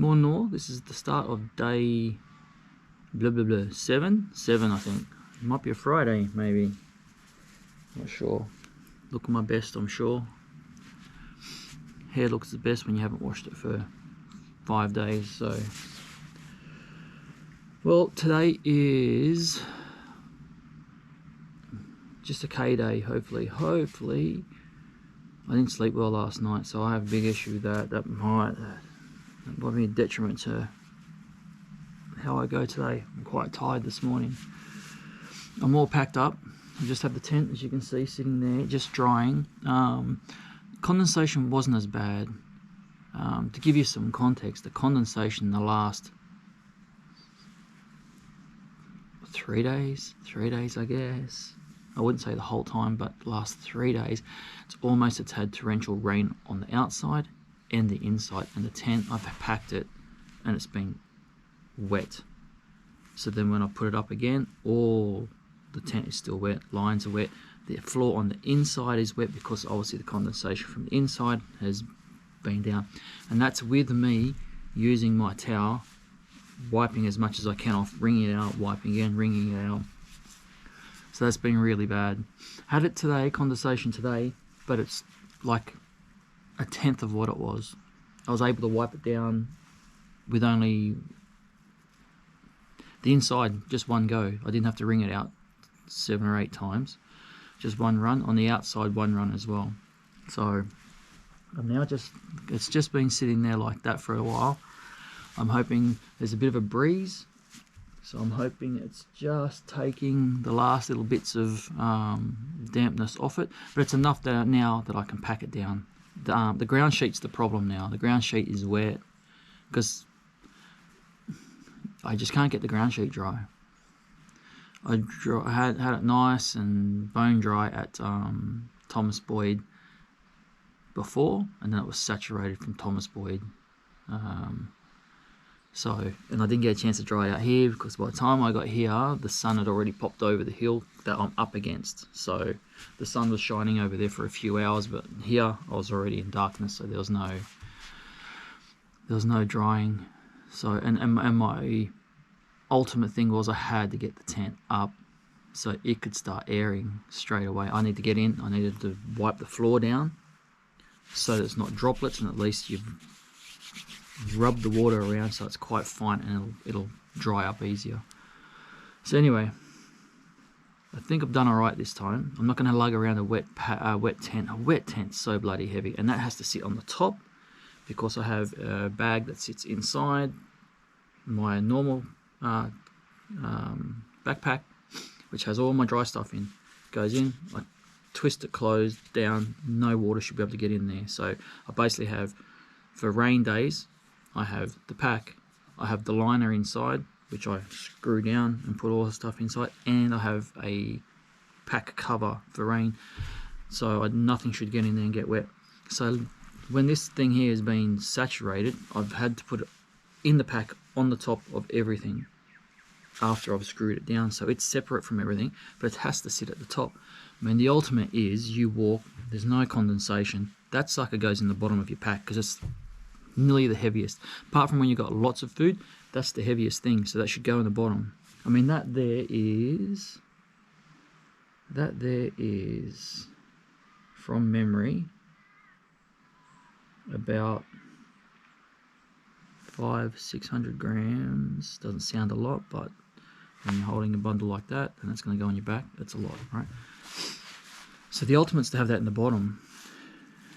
more north. This is the start of day blah blah blah 7 I think. It might be a Friday maybe, not sure. Looking my best, I'm sure. Hair looks the best when you haven't washed it for 5 days. So well, today is just a K day. Hopefully I didn't sleep well last night, so I have a big issue with that. That might be a detriment to how I go today. I'm quite tired this morning. I'm all packed up. I just have the tent, as you can see, sitting there, just drying. Condensation wasn't as bad. To give you some context, the condensation in the last 3 days, I guess. I wouldn't say the whole time, but the last 3 days, it's had torrential rain on the outside and the inside. And the tent, I've packed it and it's been wet. So then when I put it up again, all the tent is still wet, lines are wet. The floor on the inside is wet because obviously the condensation from the inside has been down. And that's with me using my towel, wiping as much as I can off, wringing it out, wiping again, wringing it out. So that's been really bad. Had it today, condensation today, but it's like 1/10 of what it was. I was able to wipe it down with only the inside, just one go. I didn't have to wring it out 7 or 8 times. Just one run. On the outside, one run as well. So I'm now it's just been sitting there like that for a while. I'm hoping there's a bit of a breeze. So I'm hoping it's just taking the last little bits of dampness off it, but it's enough that now that I can pack it down. The ground sheet's the problem now. The ground sheet is wet because I just can't get the ground sheet dry. I had it nice and bone dry at Thomas Boyd before, and then it was saturated from Thomas Boyd. And I didn't get a chance to dry it out here because by the time I got here, the sun had already popped over the hill that I'm up against. So the sun was shining over there for a few hours, but here I was already in darkness, so there was no drying. So and my ultimate thing was I had to get the tent up so it could start airing straight away. I need to get in. I needed to wipe the floor down so that it's not droplets, and at least you've rub the water around so it's quite fine and it'll dry up easier. So anyway, I think I've done alright this time. I'm not going to lug around a wet tent. A wet tent's so bloody heavy, and that has to sit on the top because I have a bag that sits inside my normal backpack, which has all my dry stuff in. Goes in, I twist it closed down, no water should be able to get in there. So I basically have, for rain days, I have the pack, I have the liner inside, which I screw down and put all the stuff inside, and I have a pack cover for rain, so nothing should get in there and get wet. So when this thing here has been saturated, I've had to put it in the pack on the top of everything after I've screwed it down, so it's separate from everything, but it has to sit at the top. I mean, the ultimate is you walk, there's no condensation, that sucker goes in the bottom of your pack because it's nearly the heaviest. Apart from when you've got lots of food, that's the heaviest thing, so that should go in the bottom. I mean, that there is from memory about 500-600 grams. Doesn't sound a lot, but when you're holding a bundle like that, and it's going to go on your back, that's a lot, right? So the ultimate's to have that in the bottom,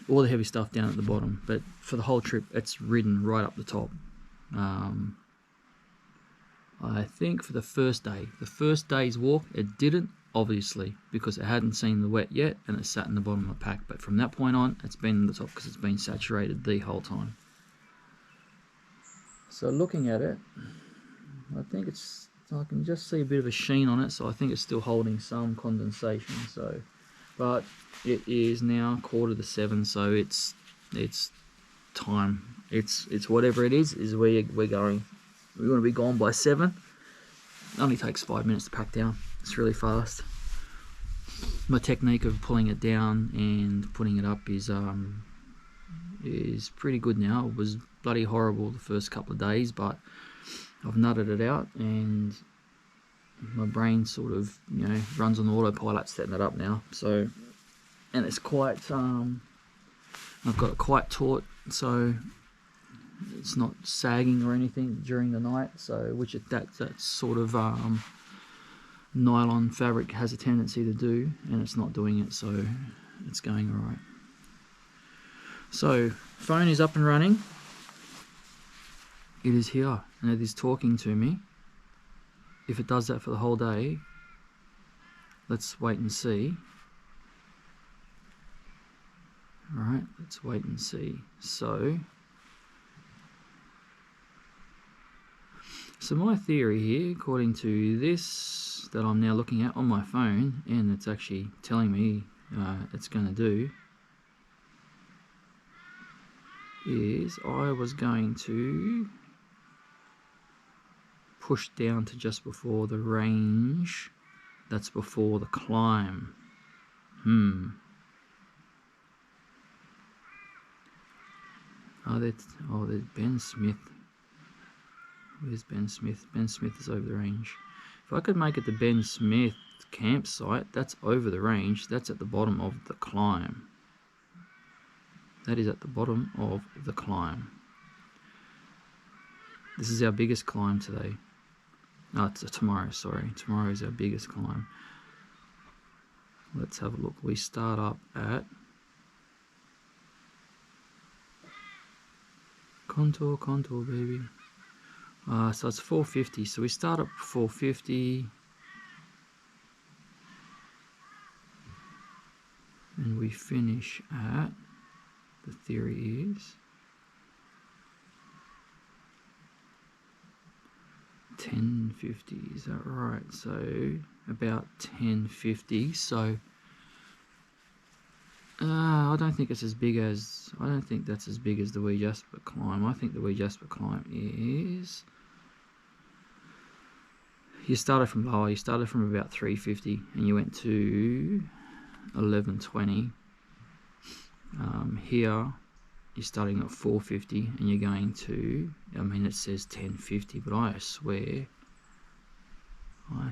all the heavy stuff down at the bottom, but for the whole trip it's ridden right up the top. I think for the first day's walk, it didn't, obviously, because it hadn't seen the wet yet and it sat in the bottom of the pack, but from that point on it's been in the top because it's been saturated the whole time. So looking at it, I think I can just see a bit of a sheen on it, so I think it's still holding some condensation. So, but it is now 6:45, so it's time. It's whatever it is where we're going. We want to be gone by 7. It only takes 5 minutes to pack down. It's really fast. My technique of pulling it down and putting it up is is pretty good now. It was bloody horrible the first couple of days, but I've nutted it out, and my brain sort of, you know, runs on autopilot setting it up now. So, and it's quite, I've got it quite taut, so it's not sagging or anything during the night. So, which that sort of nylon fabric has a tendency to do, and it's not doing it, so it's going all right. So, phone is up and running. It is here, and it is talking to me. If it does that for the whole day, let's wait and see. Alright, let's wait and see. So my theory here, according to this that I'm now looking at on my phone, and it's actually telling me it's going to do, is I was going to push down to just before the range that's before the climb. There's Ben Smith. Where's Ben Smith? Ben Smith is over the range. If I could make it the Ben Smith campsite, that's over the range. That's at the bottom of the climb. That is at the bottom of the climb. This is our biggest climb today. No, it's tomorrow, sorry. Tomorrow is our biggest climb. Let's have a look. We start up at contour, baby. So it's 450. So we start up 450. And we finish at, the theory is, 1050, is that right? So about 1050. So I don't think it's as big as, I don't think that's as big as the Wee Jasper climb. I think the Wee Jasper climb is, you started from lower, you started from about 350 and you went to 1120. Here you're starting at 450 and you're going to, I mean it says 1050, but I swear, oh,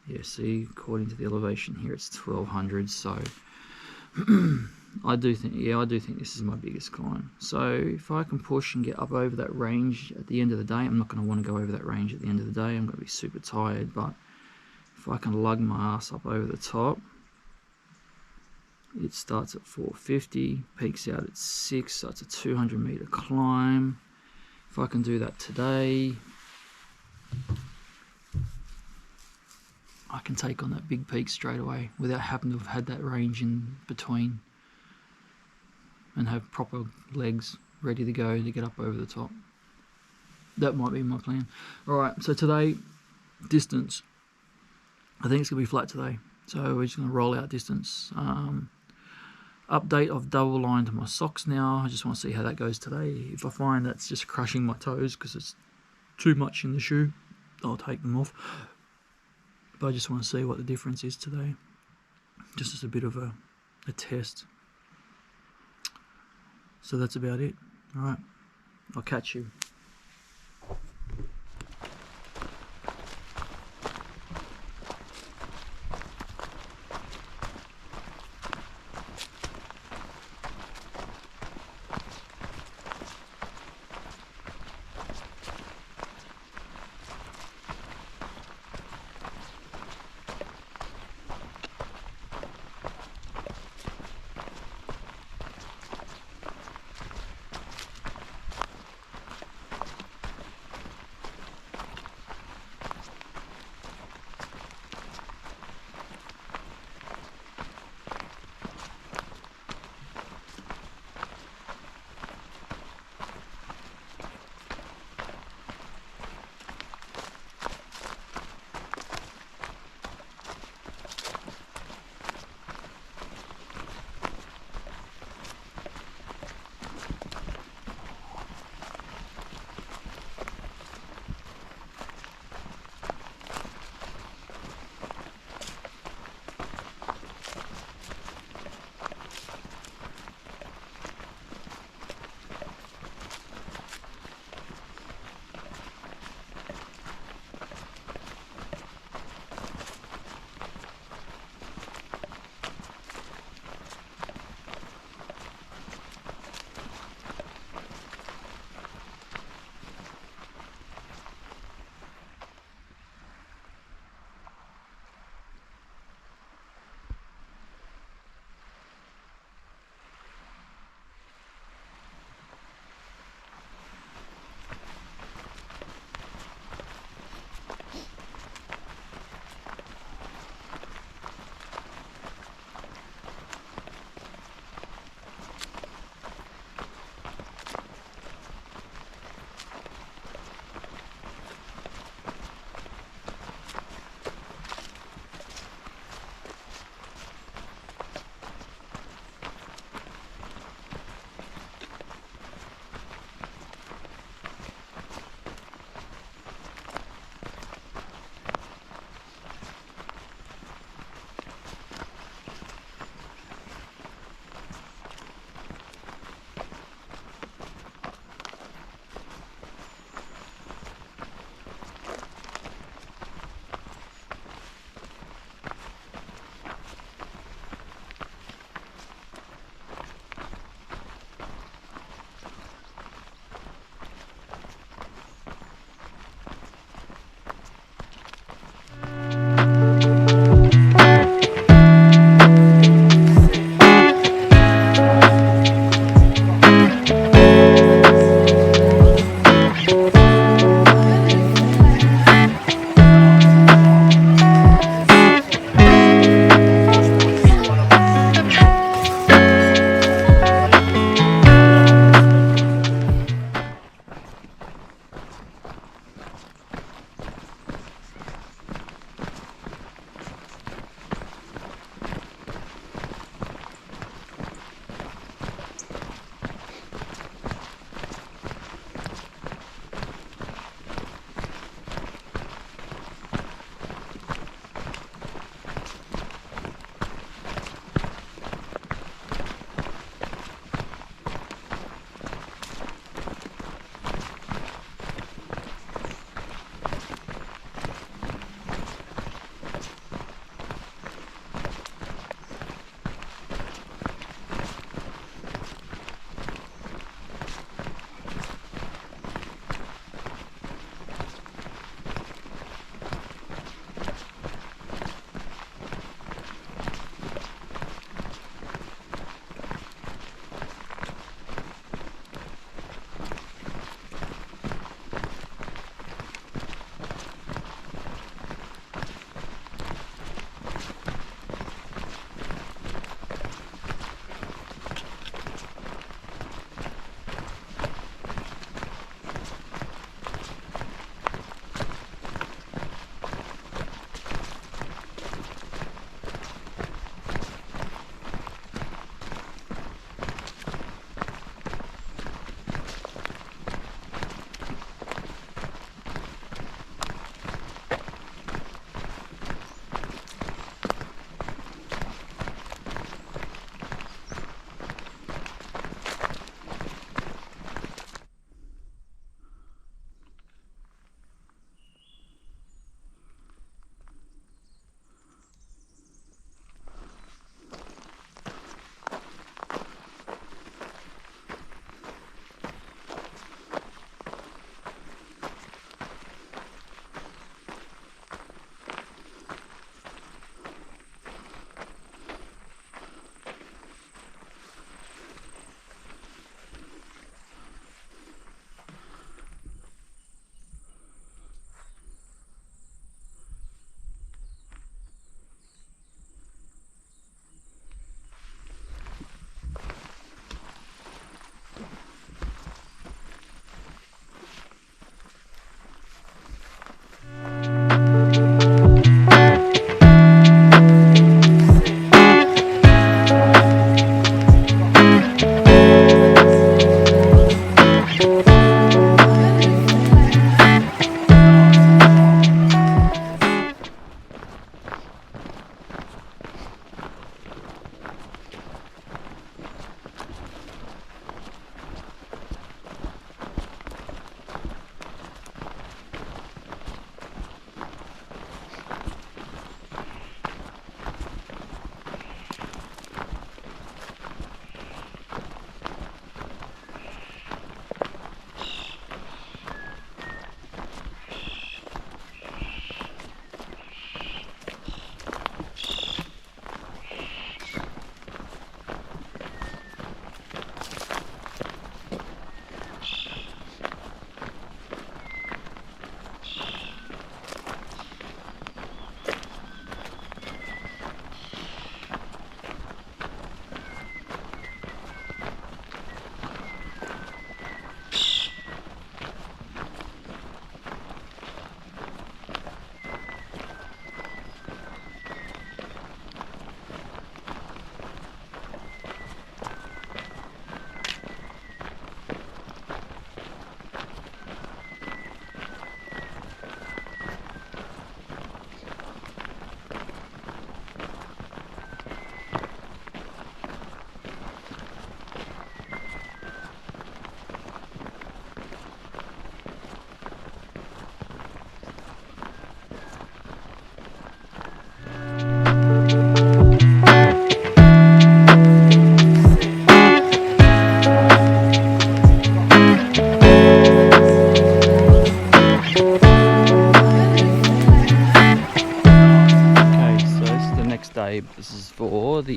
yeah, see, according to the elevation here it's 1200, so I do think this is my biggest climb. So if I can push and get up over that range at the end of the day, I'm not going to want to go over that range at the end of the day, I'm going to be super tired, but if I can lug my ass up over the top, it starts at 450, peaks out at 6, so it's a 200 meter climb. If I can do that today, I can take on that big peak straight away without having to have had that range in between, and have proper legs ready to go to get up over the top. That might be my plan. Alright, so today, distance. I think it's going to be flat today. So we're just going to roll out distance. Update, I've double lined my socks now. I just want to see how that goes today. If I find that's just crushing my toes because it's too much in the shoe, I'll take them off. But I just want to see what the difference is today. Just as a bit of a test. So that's about it. Alright, I'll catch you.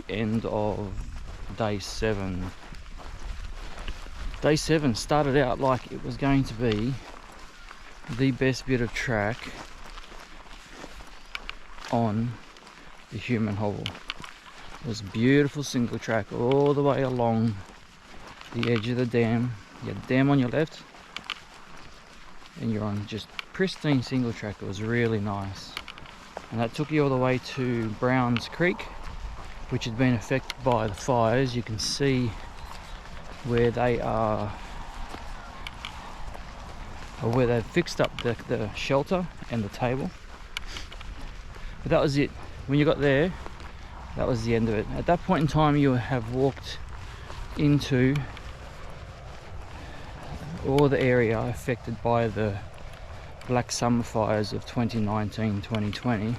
the end of day 7. Day 7 started out like it was going to be the best bit of track on the Hume and Hovell. It was a beautiful single track all the way along the edge of the dam. You had the dam on your left and you're on just pristine single track. It was really nice, and that took you all the way to Browns Creek, which had been affected by the fires. You can see where they are, or where they've fixed up the shelter and the table. But that was it. When you got there, that was the end of it. At that point in time, you have walked into all the area affected by the black summer fires of 2019-2020,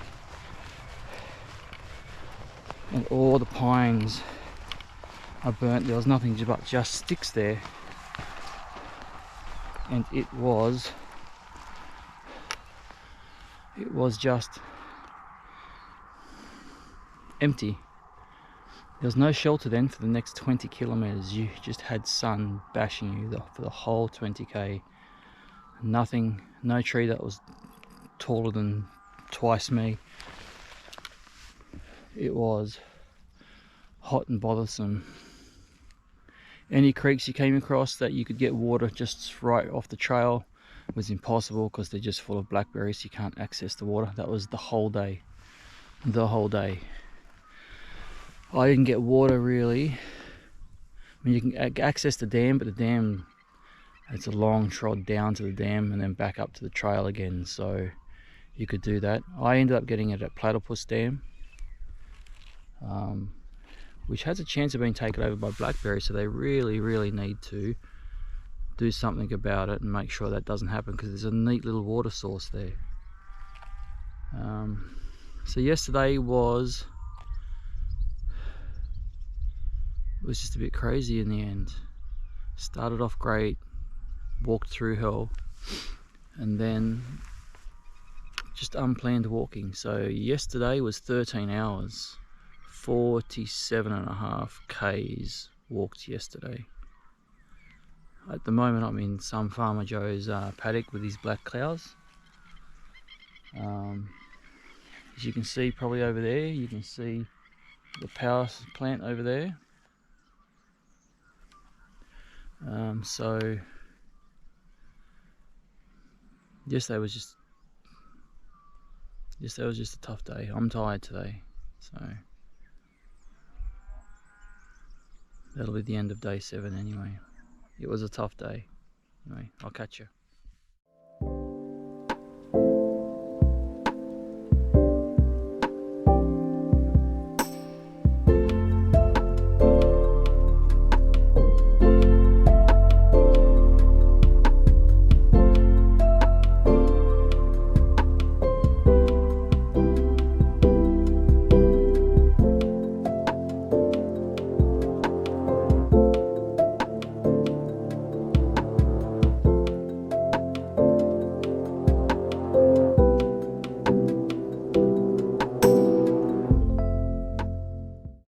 and all the pines are burnt. There was nothing but just sticks there, and it was just empty. There was no shelter then for the next 20 kilometers. You just had sun bashing you for the whole 20k. Nothing, no tree that was taller than twice me. It was hot and bothersome. Any creeks you came across that you could get water just right off the trail was impossible, because they're just full of blackberries. You can't access the water. That was the whole day. The whole day. I didn't get water really. I mean, you can access the dam, but the dam, it's a long trod down to the dam and then back up to the trail again, so you could do that. I ended up getting it at Platypus Dam, which has a chance of being taken over by blackberry, so they really need to do something about it and make sure that doesn't happen, because there's a neat little water source there. So yesterday was just a bit crazy in the end. Started off great, walked through hell, and then just unplanned walking. So yesterday was 13 hours, 47.5 k's walked yesterday. At the moment I'm in some Farmer Joe's paddock with his black cows. As you can see probably over there, you can see the power plant over there. So yesterday was just a tough day. I'm tired today, so that'll be the end of day 7 anyway. It was a tough day. Anyway, I'll catch you.